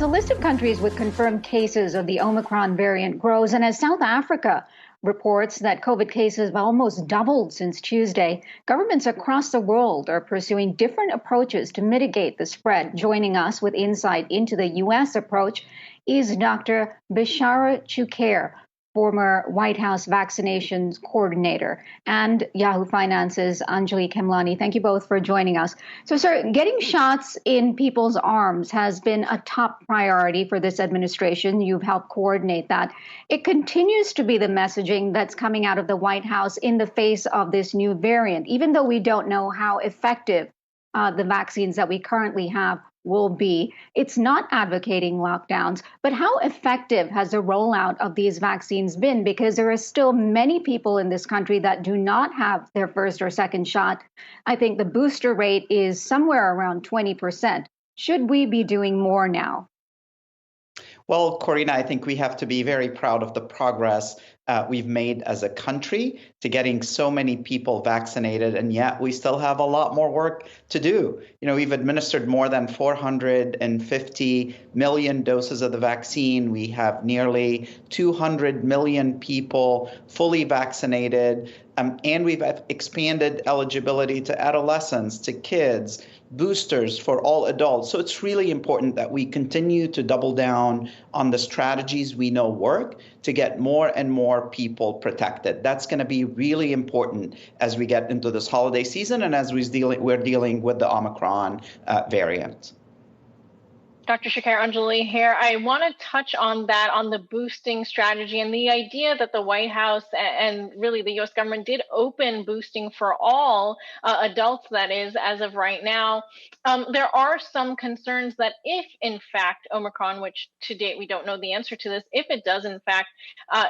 the list of countries with confirmed cases of the Omicron variant grows, and as South Africa reports that COVID cases have almost doubled since Tuesday, governments across the world are pursuing different approaches to mitigate the spread. Joining us with insight into the U.S. approach is Dr. Bechara Choucair, former White House vaccinations coordinator, and Yahoo Finance's Anjali Khemlani. Thank you both for joining us. So, sir, getting shots in people's arms has been a top priority for this administration. You've helped coordinate that. It continues to be the messaging that's coming out of the White House in the face of this new variant, even though we don't know how effective the vaccines that we currently have will be. It's not advocating lockdowns, but how effective has the rollout of these vaccines been? Because there are still many people in this country that do not have their first or second shot. I think the booster rate is somewhere around 20%. Should we be doing more now? Well, Corina, I think we have to be very proud of the progress we've made as a country to getting so many people vaccinated, and yet we still have a lot more work to do. You know, we've administered more than 450 million doses of the vaccine. We have nearly 200 million people fully vaccinated, and we've expanded eligibility to adolescents, to kids, boosters for all adults. So it's really important that we continue to double down on the strategies we know work to get more and more people protected. That's going to be really important as we get into this holiday season and as we're dealing with the Omicron variant. Dr. Choucair, Anjali here. I want to touch on that, on the boosting strategy and the idea that the White House and really the U.S. government did open boosting for all adults, that is, as of right now. There are some concerns that if, in fact, Omicron, which to date we don't know the answer to this, if it does, in fact,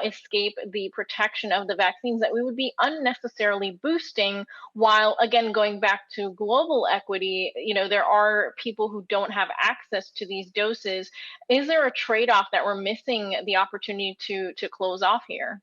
escape the protection of the vaccines, that we would be unnecessarily boosting, while, again, going back to global equity, you know, there are people who don't have access to these doses. Is there a trade-off that we're missing the opportunity to close off here?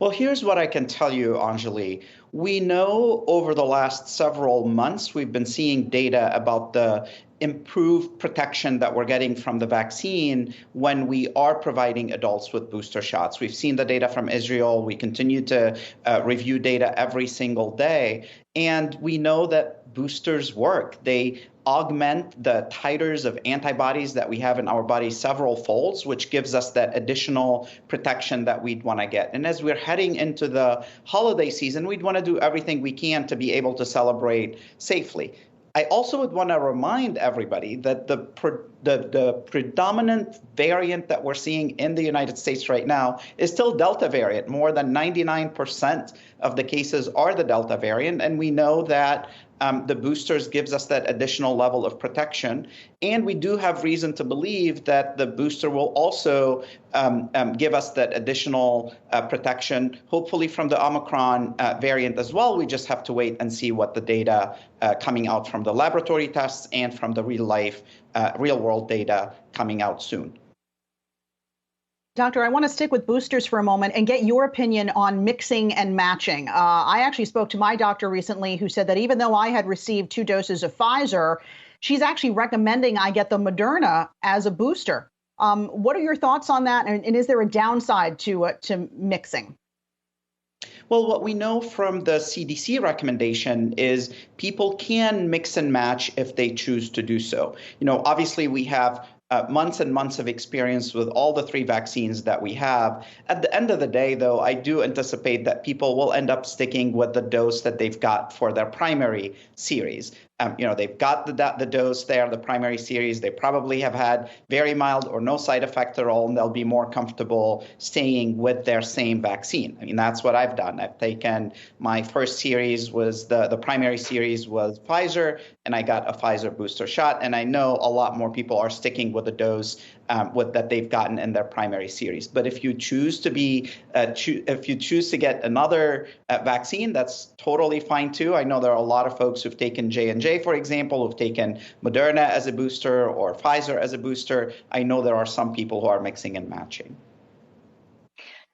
Well, here's what I can tell you, Anjali. We know over the last several months, we've been seeing data about the improved protection that we're getting from the vaccine when we are providing adults with booster shots. We've seen the data from Israel. We continue to review data every single day. And we know that boosters work. They augment the titers of antibodies that we have in our body several folds, which gives us that additional protection that we'd want to get. And as we're heading into the holiday season, we'd want to do everything we can to be able to celebrate safely. I also would want to remind everybody that the predominant variant that we're seeing in the United States right now is still Delta variant. More than 99% of the cases are the Delta variant, and we know that the boosters gives us that additional level of protection. And we do have reason to believe that the booster will also give us that additional protection, hopefully from the Omicron variant as well. We just have to wait and see what the data coming out from the laboratory tests and from the real world data coming out soon. Doctor, I want to stick with boosters for a moment and get your opinion on mixing and matching. I actually spoke to my doctor recently who said that even though I had received 2 doses of Pfizer, she's actually recommending I get the Moderna as a booster. What are your thoughts on that? And is there a downside to mixing? Well, what we know from the CDC recommendation is people can mix and match if they choose to do so. You know, obviously we have months and months of experience with all the 3 vaccines that we have. At the end of the day, though, I do anticipate that people will end up sticking with the dose that they've got for their primary series. You know, they've got the dose there, the primary series. They probably have had very mild or no side effect at all, and they'll be more comfortable staying with their same vaccine. I mean, that's what I've done. I've taken my first series was the primary series was Pfizer, and I got a Pfizer booster shot. And I know a lot more people are sticking with the dose that they've gotten in their primary series. But if you choose to get another vaccine, that's totally fine too. I know there are a lot of folks who've taken J&J, for example, who've taken Moderna as a booster or Pfizer as a booster. I know there are some people who are mixing and matching.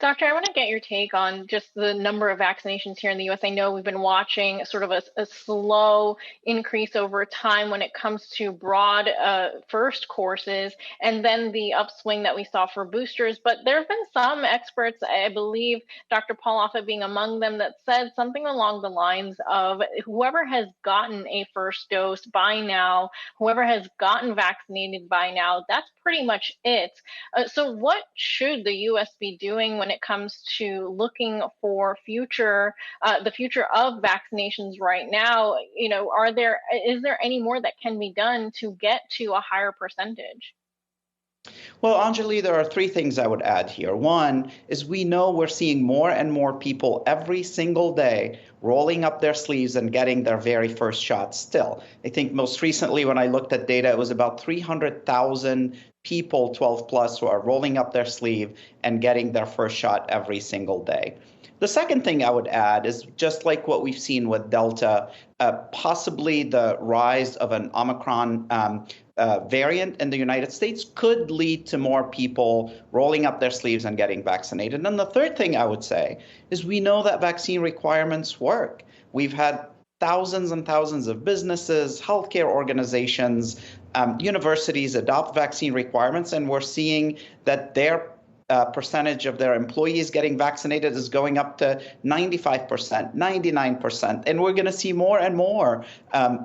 Doctor, I want to get your take on just the number of vaccinations here in the US. I know we've been watching sort of a slow increase over time when it comes to broad first courses, and then the upswing that we saw for boosters. But there have been some experts, I believe Dr. Paul Offit being among them, that said something along the lines of whoever has gotten a first dose by now, whoever has gotten vaccinated by now, that's pretty much it. So what should the U.S. be doing when it comes to looking for the future of vaccinations right now? You know, is there any more that can be done to get to a higher percentage? Well, Anjali, there are three things I would add here. One is we know we're seeing more and more people every single day rolling up their sleeves and getting their very first shot still. I think most recently when I looked at data, it was about 300,000 people 12 plus who are rolling up their sleeve and getting their first shot every single day. The second thing I would add is just like what we've seen with Delta, possibly the rise of an Omicron variant in the United States could lead to more people rolling up their sleeves and getting vaccinated. And the third thing I would say is we know that vaccine requirements work. We've had thousands and thousands of businesses, healthcare organizations, universities adopt vaccine requirements, and we're seeing that their percentage of their employees getting vaccinated is going up to 95%, 99%. And we're going to see more and more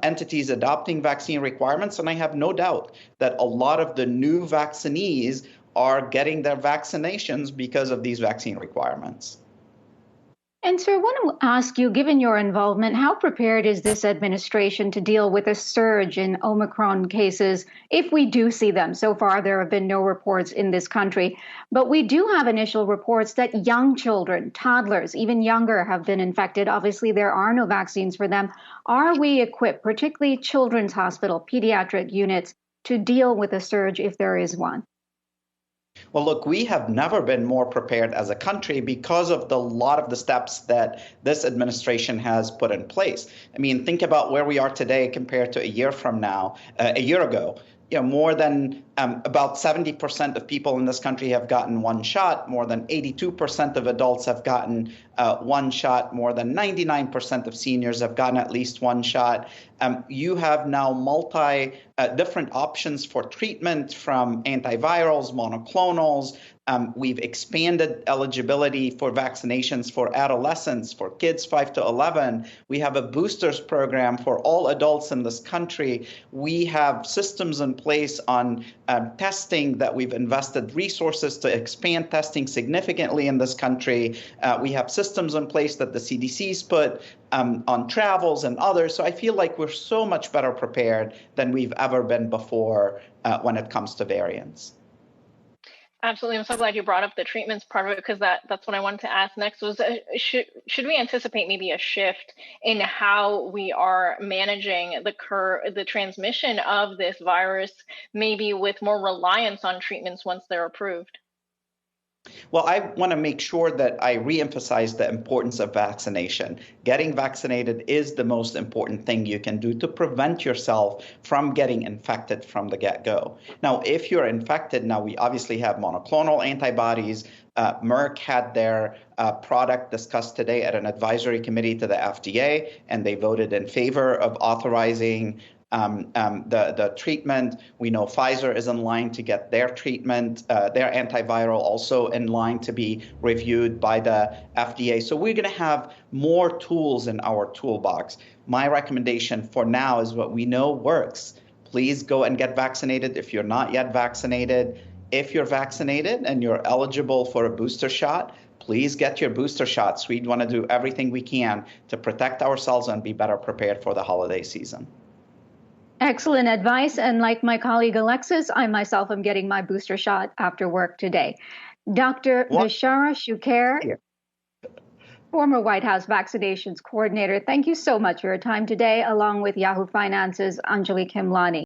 entities adopting vaccine requirements. And I have no doubt that a lot of the new vaccinees are getting their vaccinations because of these vaccine requirements. And so I want to ask you, given your involvement, how prepared is this administration to deal with a surge in Omicron cases if we do see them? So far, there have been no reports in this country, but we do have initial reports that young children, toddlers, even younger, have been infected. Obviously, there are no vaccines for them. Are we equipped, particularly children's hospital, pediatric units, to deal with a surge if there is one? Well, look, we have never been more prepared as a country because of a lot of the steps that this administration has put in place. I mean, think about where we are today compared to a year ago. You know, more than about 70% of people in this country have gotten one shot. More than 82% of adults have gotten one shot. More than 99% of seniors have gotten at least one shot. You have now different options for treatment, from antivirals, monoclonals. We've expanded eligibility for vaccinations for adolescents, for kids 5 to 11. We have a boosters program for all adults in this country. We have systems in place on testing that we've invested resources to expand testing significantly in this country. We have systems in place that the CDC's put on travels and others. So I feel like we're so much better prepared than we've ever been before when it comes to variants. Absolutely. I'm so glad you brought up the treatments part of it, because that's what I wanted to ask next was, should we anticipate maybe a shift in how we are managing the transmission of this virus, maybe with more reliance on treatments once they're approved? Well, I want to make sure that I reemphasize the importance of vaccination. Getting vaccinated is the most important thing you can do to prevent yourself from getting infected from the get-go. Now, if you're infected, now we obviously have monoclonal antibodies. Merck had their product discussed today at an advisory committee to the FDA, and they voted in favor of authorizing the treatment. We know Pfizer is in line to get their treatment, their antiviral also in line to be reviewed by the FDA. So we're going to have more tools in our toolbox. My recommendation for now is what we know works. Please go and get vaccinated if you're not yet vaccinated. If you're vaccinated and you're eligible for a booster shot, please get your booster shots. We want to do everything we can to protect ourselves and be better prepared for the holiday season. Excellent advice. And like my colleague Alexis, I myself am getting my booster shot after work today. Dr. Bechara Choucair, former White House vaccinations coordinator, thank you so much for your time today, along with Yahoo Finance's Anjali Khemlani.